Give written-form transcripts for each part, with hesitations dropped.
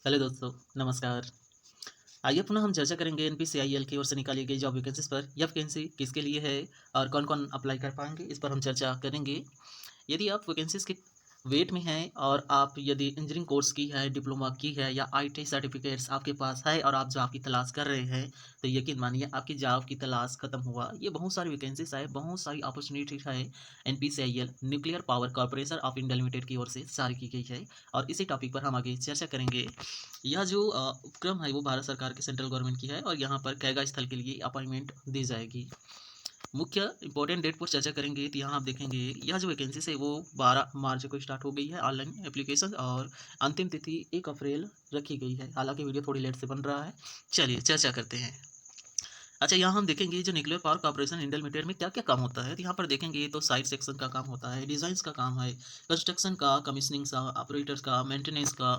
Hello दोस्तों, नमस्कार। आइए पुनः हम चर्चा करेंगे एनपीसीआईएल की ओर से निकाली गई जॉब वैकेंसीज़ पर। यह वैकेंसी किसके लिए है और कौन-कौन अप्लाई कर पाएँगे, इस पर हम चर्चा करेंगे। यदि आप वैकेंसीज़ के वेट में हैं और आप यदि इंजीनियरिंग कोर्स की है, डिप्लोमा की है या आईटीआई सर्टिफिकेट्स आपके पास है और आप जॉब की तलाश कर रहे हैं, तो यकीन मानिए आपकी जॉब की तलाश खत्म हुआ। ये बहुत सारी वैकेंसीज़ है, बहुत सारी अपॉर्च्युनिटीज़ है। NPCIL nuclear power corporation of India limited की ओर से जारी की गई है और इसी टॉपिक पर हम आगे चर्चा करेंगे। यह जो उपक्रम है वो भारत सरकार की सेंट्रल गवर्नमेंट की है और यहाँ पर कैगा स्थल के लिए अपॉइंटमेंट दी जाएगी। मुख्य इंपॉर्टेंट डेट पर चर्चा करेंगे तो यहाँ आप देखेंगे यह जो वैकेंसीज है वो 12 मार्च को स्टार्ट हो गई है ऑनलाइन एप्लीकेशन और अंतिम तिथि 1 अप्रैल रखी गई है। हालांकि वीडियो थोड़ी लेट से बन रहा है। चलिए चर्चा करते हैं। अच्छा, यहाँ हम देखेंगे जो nuclear power corporation India limited में क्या-क्या काम होता है, तो यहाँ पर देखेंगे तो साइट सेक्शन का काम होता है, डिज़ाइन्स का काम है, कंस्ट्रक्शन का, कमीशनिंग का, ऑपरेटर्स का, मेंटेनेंस का,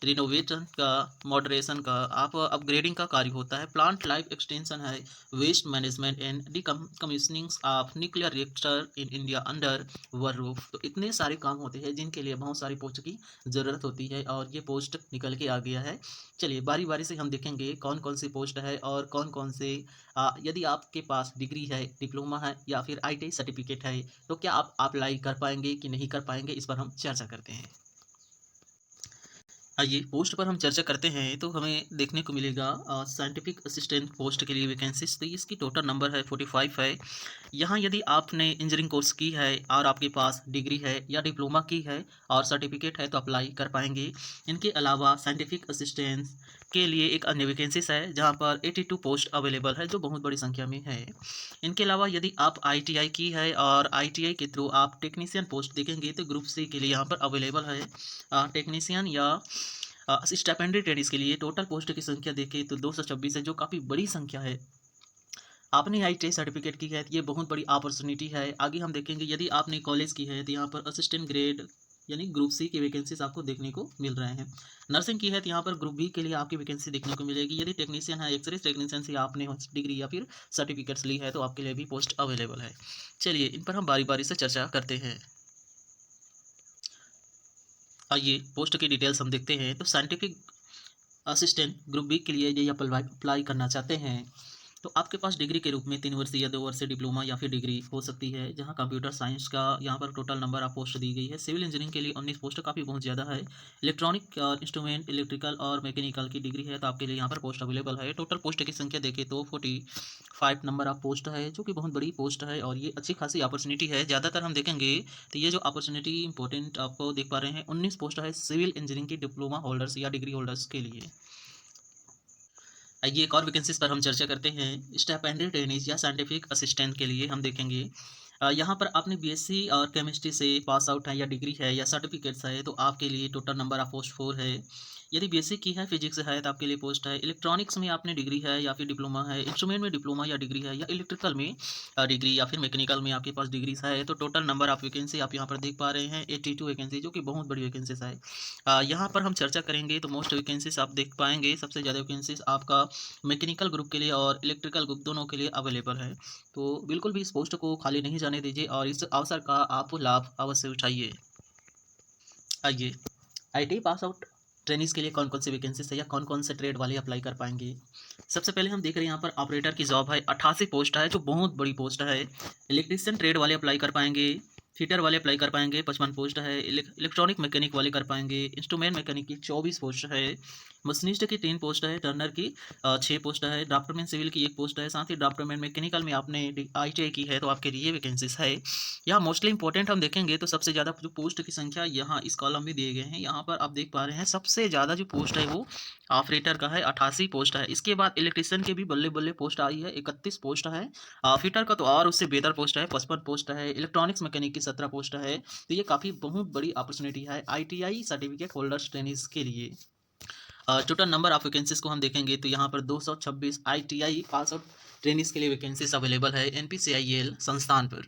रिनोवेशन का, मॉडरेशन का, आप अपग्रेडिंग का कार्य होता है, प्लांट लाइफ एक्सटेंशन है, waste management and commissioning of nuclear reactor in India under one roof. तो इतने सारे काम होते हैं जिनके लिए बहुत सारी पोस्ट की ज़रूरत होती है और ये पोस्ट निकल के आ गया है। चलिए बारी-बारी से हम देखेंगे कौन-कौन सी पोस्ट है और कौन-कौन से यदि आपके पास डिग्री है, डिप्लोमा है या फिर आईटीआई सर्टिफिकेट है, तो क्या आप अप्लाई कर पाएँगे कि नहीं कर पाएँगे, इस पर हम चर्चा करते हैं। आइए पोस्ट पर हम चर्चा करते हैं तो हमें देखने को मिलेगा साइंटिफिक असिस्टेंट पोस्ट के लिए वैकेंसीज, तो इसकी टोटल नंबर है 45 है। यहाँ यदि आपने इंजीनियरिंग कोर्स की है और आपके पास डिग्री है या डिप्लोमा की है और सर्टिफिकेट है तो अप्लाई कर पाएंगे। इनके अलावा साइंटिफिक असिस्टेंट के लिए एक अन्य वैकेंसीज है जहाँ पर 82 पोस्ट अवेलेबल है जो बहुत बड़ी संख्या में है। इनके अलावा यदि आप आईटीआई की है और आईटीआई के थ्रू आप टेक्नीशियन पोस्ट देखेंगे तो ग्रुप सी के लिए यहाँ पर अवेलेबल है टेक्नीशियन या स्टिपेंडियरी ट्रेनीज़ के लिए टोटल पोस्ट की संख्या देखें तो 226 है जो काफ़ी बड़ी संख्या है। आपने आईटीआई सर्टिफिकेट की है तो ये बहुत बड़ी अपॉर्चुनिटी है। आगे हम देखेंगे यदि आपने कॉलेज की है तो यहाँ पर असिस्टेंट ग्रेड यानी ग्रुप सी की वैकेंसीज आपको देखने को मिल रहे हैं। नर्सिंग की है तो यहाँ पर ग्रुप बी के लिए आपकी वैकेंसी देखने को मिलेगी। यदि टेक्नीशियन है, एक्सरे टेक्नीशियन से आपने डिग्री या फिर सर्टिफिकेट्स ली है तो आपके लिए भी पोस्ट अवेलेबल है। चलिए इन पर हम बारी बारी से चर्चा करते हैं। आइए पोस्ट की डिटेल्स हम देखते हैं तो साइंटिफिक असिस्टेंट ग्रुप बी के लिए यदि आप अप्लाई करना चाहते हैं तो आपके पास डिग्री के रूप में 3 वर्षीय या 2 वर्षीय डिप्लोमा या फिर डिग्री हो सकती है जहां कंप्यूटर साइंस का यहाँ पर टोटल नंबर ऑफ पोस्ट दी गई है। सिविल इंजीनियरिंग के लिए 19 पोस्ट काफ़ी बहुत ज़्यादा है। इलेक्ट्रॉनिक इंस्ट्रूमेंट इलेक्ट्रिकल और मैकेनिकल की डिग्री है तो आपके लिए यहाँ पर पोस्ट अवेलेबल है। टोटल पोस्ट की संख्या देखें तो 45 नंबर ऑफ पोस्ट है जो कि बहुत बड़ी पोस्ट है और ये अच्छी खासी अपॉर्चुनिटी है। ज़्यादातर हम देखेंगे तो ये जो अपॉर्चुनिटी इंपॉर्टेंट आपको देख पा रहे हैं 19 पोस्ट है सिविल इंजीनियरिंग की डिप्लोमा होल्डर्स या डिग्री होल्डर्स के लिए। आइए एक और वैकेंसीज पर हम चर्चा करते हैं। स्टिपेंडियरी ट्रेनीज या साइंटिफिक असिस्टेंट के लिए हम देखेंगे यहाँ पर आपने बीएससी और केमिस्ट्री से पास आउट है या डिग्री है या सर्टिफिकेट्स है तो आपके लिए टोटल नंबर ऑफ पोस्ट 4 है। यदि बीएससी की है, फिजिक्स है तो आपके लिए पोस्ट है। इलेक्ट्रॉनिक्स में आपने डिग्री है या फिर डिप्लोमा है, इंस्ट्रूमेंट में डिप्लोमा या डिग्री है या इलेक्ट्रिकल में डिग्री या फिर मैकेनिकल में आपके पास डिग्रीज है तो टोटल नंबर ऑफ वैकेंसी आप यहाँ पर देख पा रहे हैं 82 वैकेंसी जो कि बहुत बड़ी वैकेंसीज है। यहाँ पर हम चर्चा करेंगे तो मोस्ट वैकेंसीज आप देख पाएंगे। सबसे ज़्यादा वैकेंसीज आपका मैकेनिकल ग्रुप के लिए और इलेक्ट्रिकल ग्रुप दोनों के लिए अवेलेबल है। तो बिल्कुल भी इस पोस्ट को खाली नहीं जाने दीजिए और इस अवसर का आप लाभ अवश्य उठाइए। आइए आईटीआई पास आउट ट्रेनिंग्स के लिए कौन-कौन सी वैकेंसीज है या कौन-कौन से ट्रेड वाले अप्लाई कर पाएँगे। सबसे पहले हम देख रहे हैं यहाँ पर ऑपरेटर की जॉब है, 88 पोस्ट है जो बहुत बड़ी पोस्ट है। इलेक्ट्रीशियन ट्रेड वाले अप्लाई कर पाएँगे, फिटर वाले अप्लाई कर पाएँगे, 55 पोस्ट है। इलेक्ट्रॉनिक मैकेनिक वाले कर पाएँगे, इंस्ट्रूमेंट मैकेनिक की 24 पोस्ट है, मशीनिस्ट की 3 पोस्ट है, टर्नर की 6 पोस्ट है, ड्राफ्टमैन सिविल की 1 पोस्ट है। साथ ही ड्राफ्टमैन मैकेनिकल में आपने आईटीआई की है तो आपके लिए वैकेंसीज है। यहाँ मोस्टली इंपॉर्टेंट हम देखेंगे तो सबसे ज़्यादा जो पोस्ट की संख्या यहाँ इस कॉलम में दिए गए हैं। यहाँ पर आप देख पा रहे हैं सबसे ज़्यादा जो पोस्ट है वो ऑपरेटर का है, 88 पोस्ट है। इसके बाद इलेक्ट्रीशियन की भी बल्ले-बल्ले पोस्ट आई है, 31 पोस्ट है। फिटर का तो और उससे बेहतर पोस्ट है, 55 पोस्ट है। इलेक्ट्रॉनिक्स मैकेनिक की 17 पोस्ट है। तो ये काफ़ी बहुत बड़ी अपॉर्चुनिटी है आईटीआई सर्टिफिकेट होल्डर्स ट्रेनीज़ के लिए। टोटल नंबर ऑफ वैकेंसीज़ को हम देखेंगे तो यहाँ पर 226 आईटीआई पास आउट ट्रेनीज़ के लिए वैकेंसीज़ अवेलेबल है एनपीसीआईएल संस्थान पर।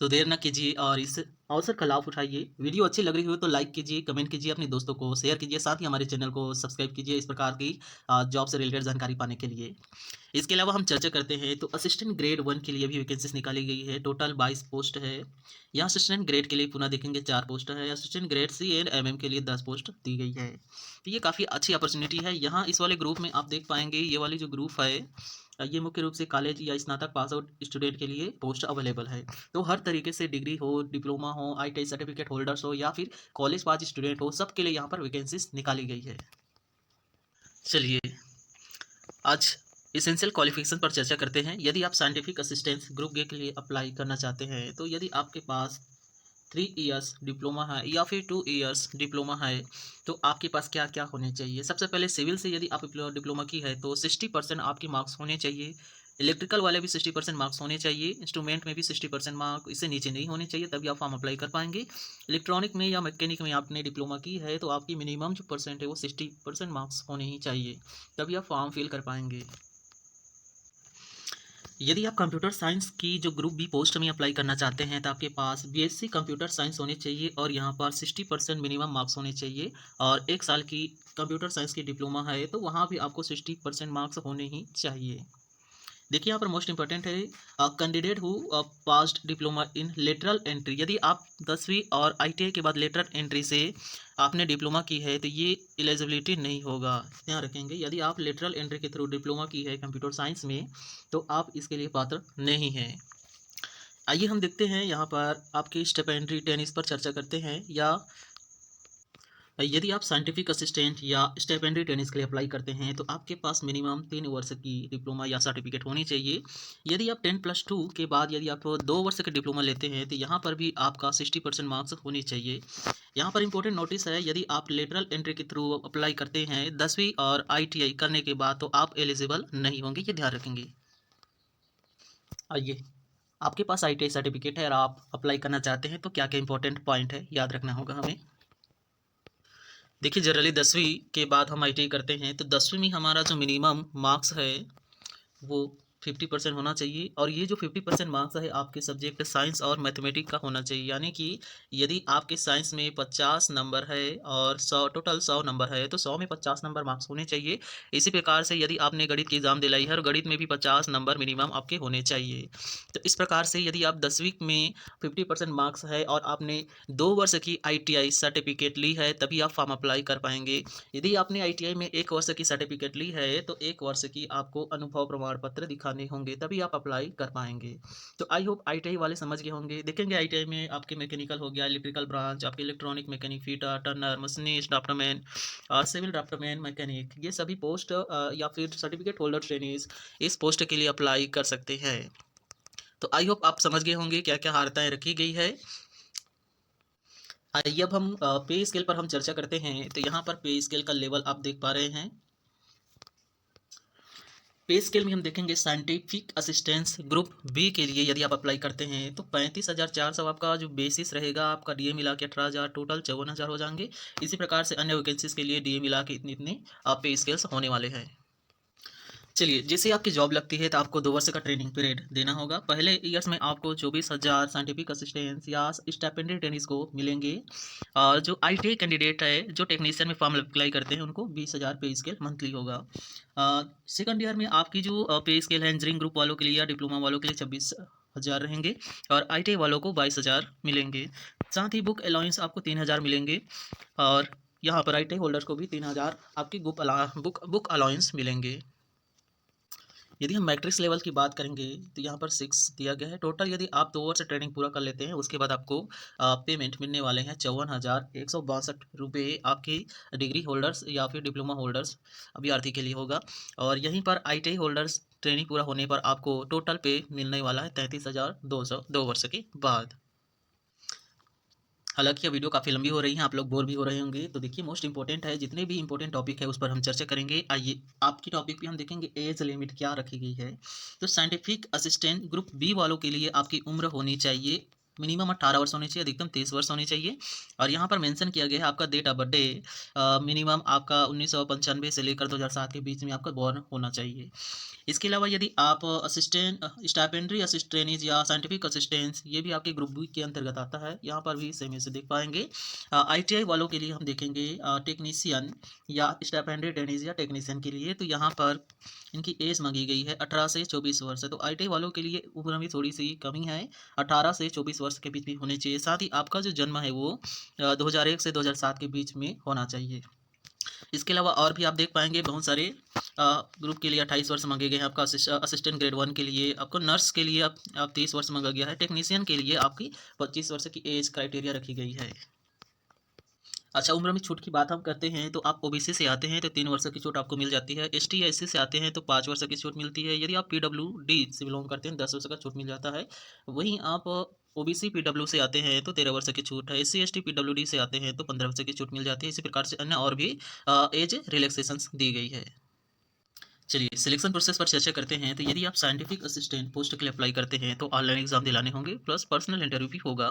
तो देर ना कीजिए और इस अवसर का लाभ उठाइए। वीडियो अच्छी लग रही हो तो लाइक कीजिए, कमेंट कीजिए, अपने दोस्तों को शेयर कीजिए, साथ ही हमारे चैनल को सब्सक्राइब कीजिए इस प्रकार की जॉब से रिलेटेड जानकारी पाने के लिए। इसके अलावा हम चर्चा करते हैं तो असिस्टेंट ग्रेड 1 के लिए भी वैकेंसीज निकाली गई है। टोटल 22 पोस्ट है। यहाँ असिस्टेंट ग्रेड के लिए पुनः देखेंगे 4 पोस्ट है। Assistant grade C and MM के लिए 10 पोस्ट दी गई है। तो ये काफ़ी अच्छी अपॉर्चुनिटी है। यहाँ इस वाले ग्रुप में आप देख पाएंगे, ये वाली जो ग्रुप है ये मुख्य रूप से कॉलेज या स्नातक पास आउट स्टूडेंट के लिए पोस्ट अवेलेबल है। तो हर तरीके से डिग्री हो, डिप्लोमा हो, आईटीआई सर्टिफिकेट होल्डर्स हो या फिर कॉलेज पास स्टूडेंट हो, सबके लिए यहाँ पर वैकेंसीज निकाली गई है। चलिए आज एसेंशियल क्वालिफिकेशन पर चर्चा करते हैं। यदि आप साइंटिफिक असिस्टेंस ग्रुप ए के लिए अप्लाई करना चाहते हैं तो यदि आपके पास 3 इयर्स डिप्लोमा है या फिर 2 इयर्स डिप्लोमा है तो आपके पास क्या क्या होने चाहिए। सबसे पहले सिविल से यदि आप डिप्लोमा की है तो 60% आपके मार्क्स होने चाहिए। इलेक्ट्रिकल वाले भी 60% मार्क्स होने चाहिए। इंस्ट्रूमेंट में भी 60% मार्क, इससे नीचे नहीं होने चाहिए, तभी आप फॉर्म अप्लाई कर पाएंगे। इलेक्ट्रॉनिक में या मैकेनिक में आपने डिप्लोमा की है तो आपकी मिनिमम जो परसेंट है वो 60% मार्क्स होने ही चाहिए, तभी आप फॉर्म फिल कर पाएंगे। यदि आप कंप्यूटर साइंस की जो ग्रुप बी पोस्ट में अप्लाई करना चाहते हैं तो आपके पास बीएससी कंप्यूटर साइंस होने चाहिए और यहाँ पर 60% मिनिमम मार्क्स होने चाहिए। और 1 साल की कंप्यूटर साइंस की डिप्लोमा है तो वहाँ भी आपको 60% मार्क्स होने ही चाहिए। देखिए यहाँ पर मोस्ट इंपॉर्टेंट है candidate who passed diploma in lateral entry. यदि आप 10वीं और आईटीआई के बाद लेटरल एंट्री से आपने डिप्लोमा की है तो ये एलिजिबिलिटी नहीं होगा, ध्यान रखेंगे। यदि आप लेटरल एंट्री के थ्रू डिप्लोमा की है कंप्यूटर साइंस में तो आप इसके लिए पात्र नहीं हैं। आइए हम देखते हैं यहाँ पर आपकी स्टिपेंडरी टेनिस पर चर्चा करते हैं। या यदि आप साइंटिफिक असिस्टेंट या स्टिपेंडरी टेनिस के लिए अप्लाई करते हैं तो आपके पास मिनिमम 3 वर्ष की डिप्लोमा या सर्टिफिकेट होनी चाहिए। यदि आप 10+2 के बाद यदि आप 2 वर्ष के डिप्लोमा लेते हैं तो यहाँ पर भी आपका 60% मार्क्स होनी चाहिए। यहाँ पर इंपॉर्टेंट नोटिस है, यदि आप लेटरल एंट्री के थ्रू अप्लाई करते हैं 10वीं और आईटीआई करने के बाद तो आप एलिजिबल नहीं होंगे, ये ध्यान रखेंगे। आइए, आपके पास आईटीआई सर्टिफिकेट है और आप अप्लाई करना चाहते हैं तो क्या क्या इंपॉर्टेंट पॉइंट है याद रखना होगा हमें। देखिए जनरली 10वीं के बाद हम आईटीआई करते हैं तो 10वीं में हमारा जो मिनिमम मार्क्स है वो 50% होना चाहिए। और ये जो 50% मार्क्स है आपके सब्जेक्ट साइंस और मैथमेटिक्स का होना चाहिए। यानी कि यदि आपके साइंस में 50 नंबर है और 100 टोटल 100 नंबर है तो 100 में 50 नंबर मार्क्स होने चाहिए। इसी प्रकार से यदि आपने गणित की एग्जाम दिलाई है और गणित में भी 50 नंबर मिनिमम आपके होने चाहिए। तो इस प्रकार से यदि आप 10वीं में 50% मार्क्स है और आपने 2 वर्ष की आईटीआई सर्टिफिकेट ली है तभी आप फॉर्म अप्लाई कर पाएंगे। यदि आपने आईटीआई में 1 वर्ष की सर्टिफिकेट ली है तो 1 वर्ष की आपको अनुभव प्रमाण पत्र दिखाने होंगे तभी आप अप्लाई कर पाएंगे। तो आई होप आईटीआई वाले समझ गए होंगे। देखेंगे आईटीआई में आपके मैकेनिकल हो गया, इलेक्ट्रिकल ब्रांच, आपके electronic mechanic, fitter, turner, machinist, draftsman और सिविल ड्राफ्टमैन मैकेनिक, ये सभी पोस्ट या फिर सर्टिफिकेट होल्डर ट्रेनीज इस पोस्ट के लिए अप्लाई कर सकते हैं। तो आई होप आप समझ गए होंगे क्या क्या हार्ताएँ रखी गई है। आइए अब हम पे स्केल पर हम चर्चा करते हैं। तो यहाँ पर पे स्केल का लेवल आप देख पा रहे हैं। पे स्केल में हम देखेंगे साइंटिफिक असिस्टेंस ग्रुप बी के लिए यदि आप अप्लाई करते हैं तो 35,400 आपका जो बेसिस रहेगा। आपका डीए मिला के 18,000, टोटल 54,000 हो जाएंगे। इसी प्रकार से अन्य वैकेंसीज के लिए डीए मिला के इतने इतने पे स्केल्स होने वाले हैं। चलिए, जैसे आपकी जॉब लगती है तो आपको 2 वर्ष का ट्रेनिंग पीरियड देना होगा। पहले ईयर्स में आपको 24,000 साइंटिफिक असिस्टेंस या स्टिपेंडियरी ट्रेनीज को मिलेंगे। और जो आईटीआई कैंडिडेट है, जो टेक्नीशियन में फॉर्म अप्लाई करते हैं, उनको 20,000 पे स्केल मंथली होगा। सेकंड ईयर में आपकी जो पे स्केल है इंजीनियरिंग ग्रुप वालों के लिए या डिप्लोमा वालों के लिए 26,000 रहेंगे और आईटीआई वालों को 22,000 मिलेंगे। साथ ही बुक अलाउंस आपको 3,000 मिलेंगे और यहाँ पर आईटीआई होल्डर्स को भी 3,000 आपकी बुक अलाउंस मिलेंगे। यदि हम मैट्रिक्स लेवल की बात करेंगे तो यहाँ पर 6 दिया गया है। टोटल यदि आप 2 वर्ष ट्रेनिंग पूरा कर लेते हैं उसके बाद आपको पेमेंट मिलने वाले हैं 54,162 रुपये आपकी डिग्री होल्डर्स या फिर डिप्लोमा होल्डर्स अभ्यर्थी के लिए होगा। और यहीं पर आईटीआई होल्डर्स ट्रेनिंग पूरा होने पर आपको टोटल पे मिलने वाला है 33,200 2 वर्ष के बाद। हालांकि ये वीडियो काफ़ी लंबी हो रही है, आप लोग बोर भी हो रहे होंगे। तो देखिए मोस्ट इंपॉर्टेंट है, जितने भी इंपॉर्टेंट टॉपिक है उस पर हम चर्चा करेंगे। आइए आपकी टॉपिक पे हम देखेंगे एज लिमिट क्या रखी गई है। तो साइंटिफिक असिस्टेंट ग्रुप बी वालों के लिए आपकी उम्र होनी चाहिए मिनिमम 18 वर्ष होने चाहिए, अधिकतम 30 वर्ष होने चाहिए। और यहाँ पर मेंशन किया गया है आपका डेट ऑफ बर्थडे मिनिमम आपका 1995 से लेकर 2007 के बीच में आपका बॉर्न होना चाहिए। इसके अलावा यदि आप स्टाइपेंडरी असिस्टेंस या साइंटिफिक असिस्टेंस, ये भी आपके ग्रुप बी के अंतर्गत आता है, यहाँ पर भी सेम ऐसे देख पाएंगे। आईटीआई वालों के लिए हम देखेंगे टेक्नीशियन या स्टाइपेंडरी ट्रेनीज या टेक्नीशियन के लिए, तो यहाँ पर इनकी एज मांगी गई है 18 से 24 वर्ष। तो आईटीआई वालों के लिए उम्र में थोड़ी सी कमी है, 18 से 24 वर्ष के बीच में होने चाहिए। साथ ही आपका जो जन्म है वो 2001 से 2007 के बीच में होना चाहिए। इसके अलावा और भी आप देख पाएंगे बहुत सारे ग्रुप के लिए 28 वर्ष मांगे गए हैं। आपका असिस्टेंट ग्रेड 1 के लिए, आपको नर्स के लिए आप 30 वर्ष मांगा गया है। टेक्नीशियन के लिए आपकी 25 वर्ष की एज क्राइटेरिया रखी गई है। अच्छा, उम्र में छूट की बात हम करते हैं तो आप ओबीसी से आते हैं तो 3 वर्ष की छूट आपको मिल जाती है। एसटी या एससी से आते हैं तो 5 वर्ष की छूट मिलती है। यदि आप पीडब्ल्यूडी से बिलोंग करते हैं 10 वर्ष का छूट मिल जाता है। वहीं आप ओबीसी पीडब्ल्यू से आते हैं तो 13 वर्ष की छूट है। एससी एसटी पीडब्ल्यूडी से आते हैं तो 15 वर्ष की छूट मिल जाती है। इसी प्रकार से अन्य और भी एज रिलैक्सेशंस दी गई है। चलिए सिलेक्शन प्रोसेस पर चर्चा करते हैं। तो यदि आप साइंटिफिक असिस्टेंट पोस्ट के लिए अप्लाई करते हैं तो ऑनलाइन एग्जाम दिलाने होंगे प्लस पर्सनल इंटरव्यू भी होगा।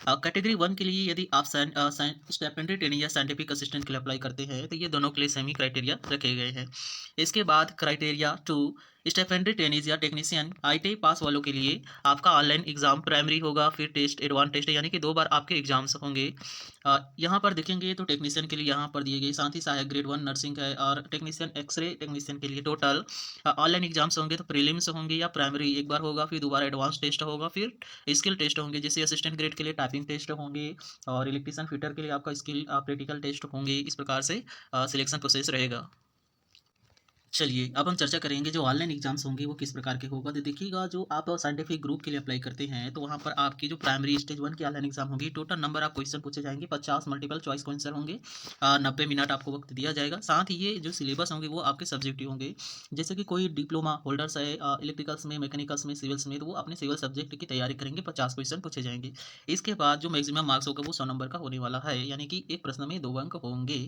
कैटेगरी 1 के लिए यदि आप स्टाइपेंडरी ट्रेनिंग या साइंटिफिक असिस्टेंट के लिए अप्लाई करते हैं तो ये दोनों के लिए सेमी क्राइटेरिया रखे गए हैं। इसके बाद क्राइटेरिया 2, स्टाइपेंडरी ट्रेनीज या टेक्नीशियन आईटीआई पास वालों के लिए आपका ऑनलाइन एग्जाम प्राइमरी होगा, फिर टेस्ट, एडवांस टेस्ट, यानी कि 2 बार आपके एग्जाम्स होंगे। यहाँ पर देखेंगे तो टेक्नीशियन के लिए यहाँ पर दिए गए, साथ ही सहायक ग्रेड 1 नर्सिंग है और टेक्नीशियन एक्सरे टेक्नीशियन के लिए टोटल ऑनलाइन एग्जाम्स होंगे। तो प्रीलिम्स होंगे या प्राइमरी एक बार होगा, फिर दोबारा एडवांस टेस्ट होगा, फिर स्किल टेस्ट होंगे। जैसे असिस्टेंट ग्रेड के लिए टाइपिंग टेस्ट होंगे और इलेक्ट्रीशियन फिटर के लिए आपका स्किल प्रैक्टिकल टेस्ट होंगे। इस प्रकार से सिलेक्शन प्रोसेस रहेगा। चलिए अब हम चर्चा करेंगे जो ऑनलाइन एग्जाम्स होंगे वो किस प्रकार के होगा। तो देखिएगा, जो आप साइंटिफिक ग्रुप के लिए अप्लाई करते हैं तो वहाँ पर आपकी जो प्राइमरी स्टेज 1 की ऑनलाइन एग्जाम होगी, टोटल नंबर ऑफ क्वेश्चन पूछे जाएंगे, 50 मल्टीपल चॉइस क्वेश्चन होंगे, 90 मिनट आपको वक्त दिया जाएगा। साथ ही ये जो सिलेबस होंगे वो आपके सब्जेक्टिव होंगे। जैसे कि कोई डिप्लोमा होल्डर्स है इलेक्ट्रिकल्स में, मैकेनिकल्स में, सिविल्स में, तो वो अपने सिविल सब्जेक्ट की तैयारी करेंगे, 50 क्वेश्चन पूछे जाएंगे। इसके बाद जो मैक्सिमम मार्क्स होगा वो 100 नंबर का होने वाला है, यानी कि एक प्रश्न में 2 अंक होंगे।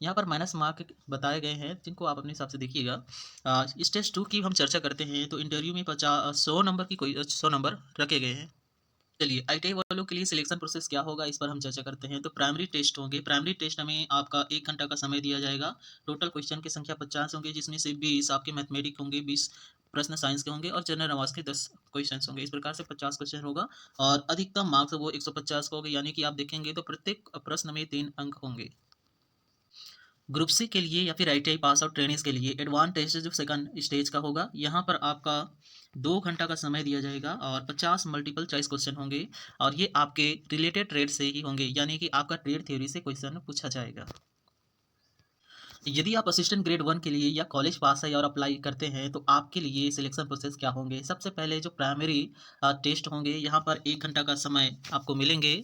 यहाँ पर माइनस मार्क बताए गए हैं जिनको आप अपने हिसाब से देखिएगा। स्टेज 2 की हम चर्चा करते हैं तो इंटरव्यू में 100 नंबर की कोई 100 नंबर रखे गए हैं। चलिए आईटीआई वालों के लिए सिलेक्शन प्रोसेस क्या होगा इस पर हम चर्चा करते हैं। तो प्राइमरी टेस्ट होंगे। प्राइमरी टेस्ट में आपका 1 घंटा का समय दिया जाएगा। टोटल क्वेश्चन की संख्या 50 होंगे, जिसमें से 20 आपके मैथमेटिक होंगे, 20 प्रश्न साइंस के होंगे और जनरल नॉलेज के 10 क्वेश्चन होंगे। इस प्रकार से 50 क्वेश्चन होगा और अधिकतम मार्क्स वो 150 का होगा, यानी कि आप देखेंगे तो प्रत्येक प्रश्न में 3 अंक होंगे। ग्रुप सी के लिए या फिर आईटीआई पास आउट ट्रेनिंग्स के लिए एडवांस टेस्ट जो सेकंड स्टेज का होगा, यहाँ पर आपका 2 घंटा का समय दिया जाएगा और 50 मल्टीपल चॉइस क्वेश्चन होंगे और ये आपके रिलेटेड ट्रेड से ही होंगे, यानी कि आपका ट्रेड थ्योरी से क्वेश्चन पूछा जाएगा। यदि आप असिस्टेंट ग्रेड 1 के लिए या कॉलेज पास है और अप्लाई करते हैं तो आपके लिए सिलेक्शन प्रोसेस क्या होंगे। सबसे पहले जो प्राइमरी टेस्ट होंगे, यहाँ पर 1 घंटा का समय आपको मिलेंगे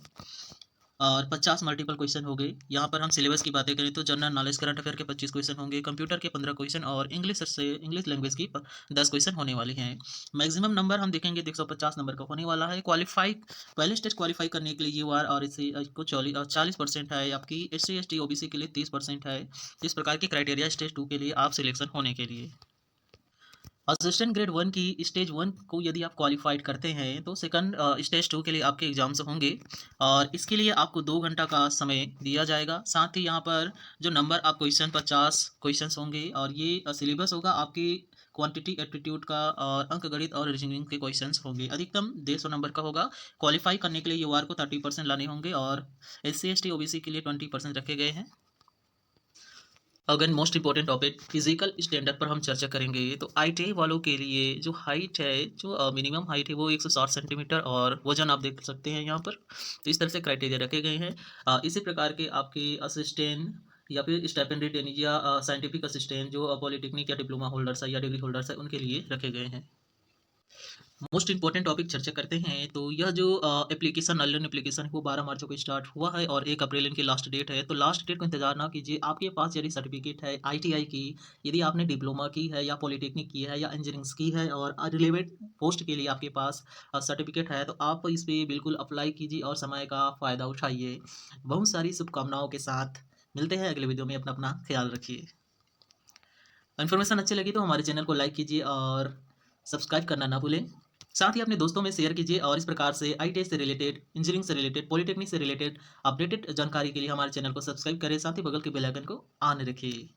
और 50 मल्टीपल क्वेश्चन हो गए। यहाँ पर हम सिलेबस की बातें करें तो जनरल नॉलेज, करंट अफेयर के 25 क्वेश्चन होंगे, कंप्यूटर के 15 क्वेश्चन और इंग्लिश लैंग्वेज की 10 क्वेश्चन होने वाले हैं। मैक्सिमम नंबर हम देखेंगे तो 150 नंबर का होने वाला है। क्वालिफाई, पहले स्टेज क्वालिफाई करने के लिए यूआर और इससे को 40% है। आपकी एससी एसटी ओबीसी के लिए 30% है। इस प्रकार के क्राइटेरिया स्टेज 2 के लिए आप सिलेक्शन होने के लिए। असिस्टेंट ग्रेड 1 की स्टेज 1 को यदि आप क्वालिफाइड करते हैं तो सेकंड स्टेज 2 के लिए आपके एग्जाम्स होंगे और इसके लिए आपको 2 घंटा का समय दिया जाएगा। साथ ही यहाँ पर जो नंबर ऑफ क्वेश्चन 50 क्वेश्चंस होंगे और ये सिलेबस होगा आपकी क्वांटिटी एप्टीट्यूड का और अंक गणित और रीजनिंग के क्वेश्चंस होंगे। अधिकतम 150 नंबर का होगा। क्वालिफाई करने के लिए यूआर को 30% लाने होंगे और एससी एसटी ओबीसी के लिए 20% रखे गए हैं। Again most important topic physical standard पर हम चर्चा करेंगे। तो आईटीआई वालों के लिए जो हाइट है, जो मिनिमम हाइट है वो 160 सेंटीमीटर और वजन आप देख सकते हैं यहाँ पर। तो इस तरह से क्राइटेरिया रखे गए हैं। इसी प्रकार के आपके असिस्टेंट या फिर स्टाइपेंडरी ट्रेनिंग या साइंटिफिक असिस्टेंट जो पॉलिटेक्निक या डिप्लोमा होल्डर्स है या डिग्री होल्डर्स है उनके लिए रखे गए हैं। मोस्ट इंपॉर्टेंट टॉपिक चर्चा करते हैं। तो यह जो एप्लीकेशन ऑनलाइन एप्लीकेशन है वो 12 मार्च को स्टार्ट हुआ है और 1 अप्रैल इनकी लास्ट डेट है। तो लास्ट डेट को इंतजार ना कीजिए। आपके पास यदि सर्टिफिकेट है आईटीआई की, यदि आपने डिप्लोमा की है या पॉलिटेक्निक की है या इंजीनियरिंग की है और रिलेवेंट पोस्ट के लिए आपके पास सर्टिफिकेट है तो आप इस पर बिल्कुल अप्लाई कीजिए और समय का फ़ायदा उठाइए। बहुत सारी शुभकामनाओं के साथ मिलते हैं अगले वीडियो में। अपना अपना ख्याल रखिए। इन्फॉर्मेशन अच्छी लगी तो हमारे चैनल को लाइक कीजिए और सब्सक्राइब करना ना भूलें। साथ ही अपने दोस्तों में शेयर कीजिए और इस प्रकार से आईटीआई से रिलेटेड, इंजीनियरिंग से रिलेटेड, पॉलिटेक्निक से रिलेटेड अपडेटेड जानकारी के लिए हमारे चैनल को सब्सक्राइब करें, साथ ही बगल के बेल आइकन को ऑन रखिए।